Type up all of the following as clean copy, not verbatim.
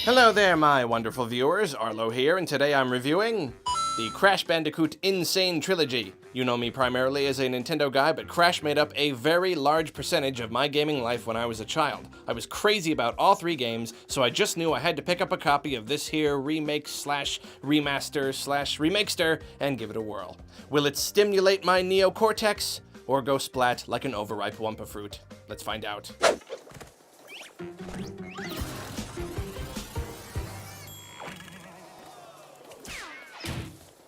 Hello there, my wonderful viewers. Arlo here, and today I'm reviewing the Crash Bandicoot Insane Trilogy. You know me primarily as a Nintendo guy, but Crash made up a very large percentage of my gaming life when I was a child. I was crazy about all three games, so I just knew I had to pick up a copy of this here remake slash remaster slash remakester and give it a whirl. Will it stimulate my neocortex or go splat like an overripe Wumpa fruit? Let's find out.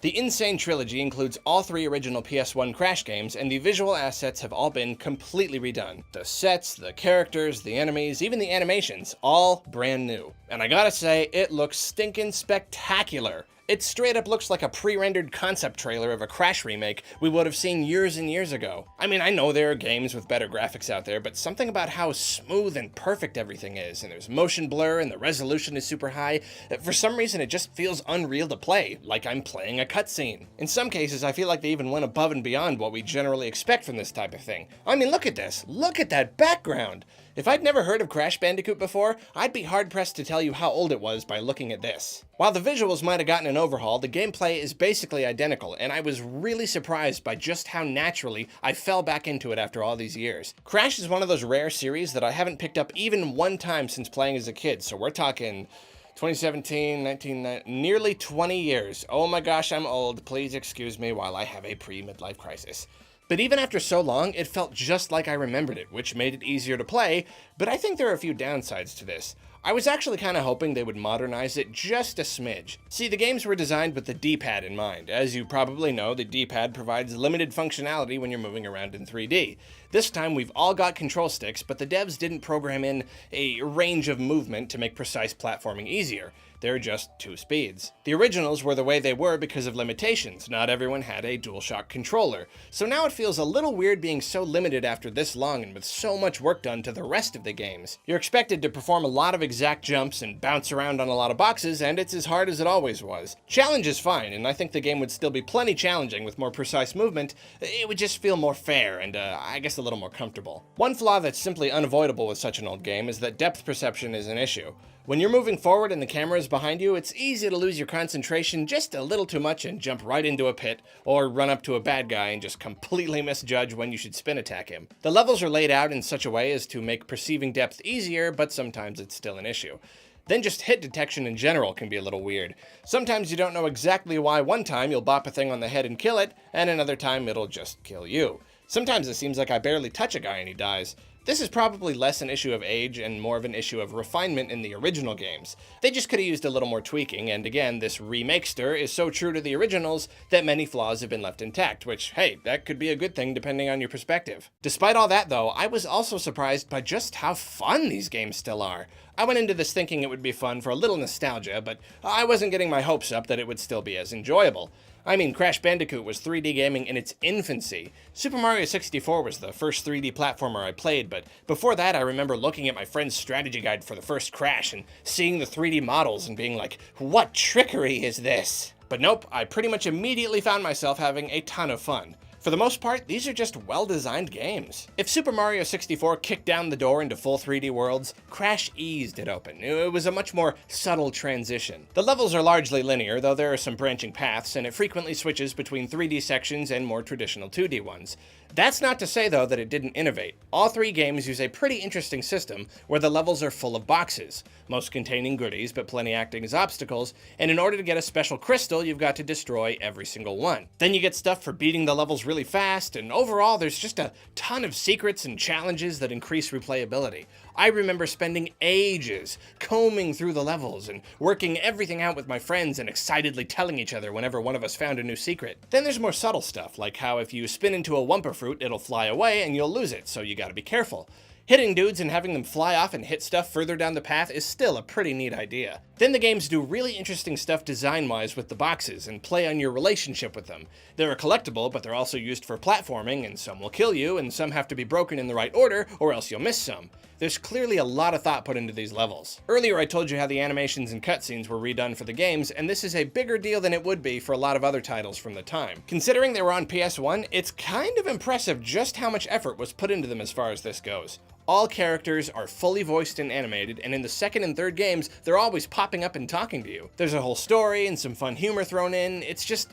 The Insane Trilogy includes all three original PS1 Crash games, and the visual assets have all been completely redone. The sets, the characters, the enemies, even the animations, all brand new. And I gotta say, it looks stinkin' spectacular. It straight up looks like a pre-rendered concept trailer of a Crash remake we would have seen years and years ago. I mean, I know there are games with better graphics out there, but something about how smooth and perfect everything is, and there's motion blur and the resolution is super high, for some reason it just feels unreal to play, like I'm playing a cutscene. In some cases, I feel like they even went above and beyond what we generally expect from this type of thing. I mean, look at this. Look at that background. If I'd never heard of Crash Bandicoot before, I'd be hard-pressed to tell you how old it was by looking at this. While the visuals might have gotten an overhaul, the gameplay is basically identical, and I was really surprised by just how naturally I fell back into it after all these years. Crash is one of those rare series that I haven't picked up even one time since playing as a kid, so we're talking 2017, 19, nearly 20 years. Oh my gosh, I'm old. Please excuse me while I have a pre-midlife crisis. But even after so long, it felt just like I remembered it, which made it easier to play, but I think there are a few downsides to this. I was actually kind of hoping they would modernize it just a smidge. See, the games were designed with the D-pad in mind. As you probably know, the D-pad provides limited functionality when you're moving around in 3D. This time we've all got control sticks, but the devs didn't program in a range of movement to make precise platforming easier. They're just two speeds. The originals were the way they were because of limitations. Not everyone had a DualShock controller. So now it feels a little weird being so limited after this long and with so much work done to the rest of the games. You're expected to perform a lot of exact jumps and bounce around on a lot of boxes, and it's as hard as it always was. Challenge is fine, and I think the game would still be plenty challenging with more precise movement. It would just feel more fair and, I guess, a little more comfortable. One flaw that's simply unavoidable with such an old game is that depth perception is an issue. When you're moving forward and the camera is behind you, it's easy to lose your concentration just a little too much and jump right into a pit, or run up to a bad guy and just completely misjudge when you should spin attack him. The levels are laid out in such a way as to make perceiving depth easier, but sometimes it's still an issue. Then just hit detection in general can be a little weird. Sometimes you don't know exactly why one time you'll bop a thing on the head and kill it, and another time it'll just kill you. Sometimes it seems like I barely touch a guy and he dies. This is probably less an issue of age and more of an issue of refinement in the original games. They just could have used a little more tweaking, and again, this remakester is so true to the originals that many flaws have been left intact, which, hey, that could be a good thing depending on your perspective. Despite all that though, I was also surprised by just how fun these games still are. I went into this thinking it would be fun for a little nostalgia, but I wasn't getting my hopes up that it would still be as enjoyable. I mean, Crash Bandicoot was 3D gaming in its infancy. Super Mario 64 was the first 3D platformer I played, but before that I remember looking at my friend's strategy guide for the first Crash and seeing the 3D models and being like, what trickery is this? But nope, I pretty much immediately found myself having a ton of fun. For the most part, these are just well-designed games. If Super Mario 64 kicked down the door into full 3D worlds, Crash eased it open. It was a much more subtle transition. The levels are largely linear, though there are some branching paths, and it frequently switches between 3D sections and more traditional 2D ones. That's not to say, though, that it didn't innovate. All three games use a pretty interesting system where the levels are full of boxes, most containing goodies, but plenty acting as obstacles, and in order to get a special crystal, you've got to destroy every single one. Then you get stuff for beating the levels really fast, and overall, there's just a ton of secrets and challenges that increase replayability. I remember spending ages combing through the levels and working everything out with my friends and excitedly telling each other whenever one of us found a new secret. Then there's more subtle stuff, like how if you spin into a Wumpa fruit, it'll fly away and you'll lose it, so you gotta be careful. Hitting dudes and having them fly off and hit stuff further down the path is still a pretty neat idea. Then the games do really interesting stuff design-wise with the boxes and play on your relationship with them. They're a collectible, but they're also used for platforming, and some will kill you, and some have to be broken in the right order, or else you'll miss some. There's clearly a lot of thought put into these levels. Earlier I told you how the animations and cutscenes were redone for the games, and this is a bigger deal than it would be for a lot of other titles from the time. Considering they were on PS1, it's kind of impressive just how much effort was put into them as far as this goes. All characters are fully voiced and animated, and in the second and third games, they're always popping up and talking to you. There's a whole story and some fun humor thrown in. It's just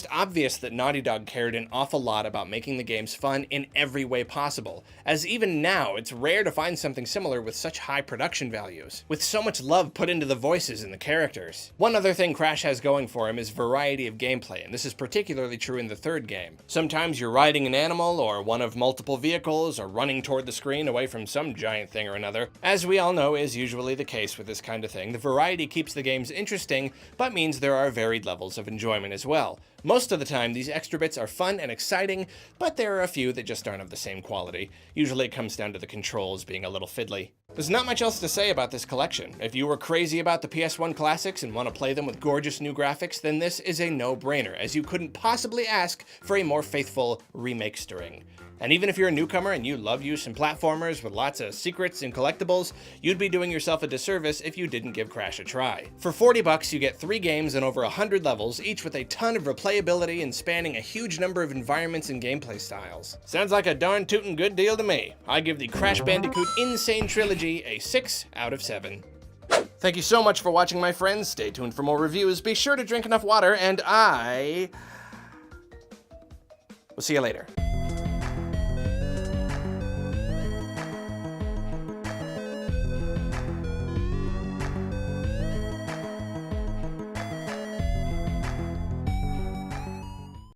obvious that Naughty Dog cared an awful lot about making the games fun in every way possible, as even now, it's rare to find something similar with such high production values, with so much love put into the voices and the characters. One other thing Crash has going for him is variety of gameplay, and this is particularly true in the third game. Sometimes you're riding an animal, or one of multiple vehicles, or running toward the screen away from some giant thing or another. As we all know is usually the case with this kind of thing, the variety keeps the games interesting, but means there are varied levels of enjoyment as well. Most of the time, these extra bits are fun and exciting, but there are a few that just aren't of the same quality. Usually it comes down to the controls being a little fiddly. There's not much else to say about this collection. If you were crazy about the PS1 classics and want to play them with gorgeous new graphics, then this is a no-brainer, as you couldn't possibly ask for a more faithful remake string. And even if you're a newcomer and you love you some platformers with lots of secrets and collectibles, you'd be doing yourself a disservice if you didn't give Crash a try. For $40, you get 3 games and over 100 levels, each with a ton of replayability and spanning a huge number of environments and gameplay styles. Sounds like a darn tootin' good deal to me. I give the Crash Bandicoot Insane Trilogy a 6 out of 7. Thank you so much for watching, my friends. Stay tuned for more reviews. Be sure to drink enough water, and I will see you later.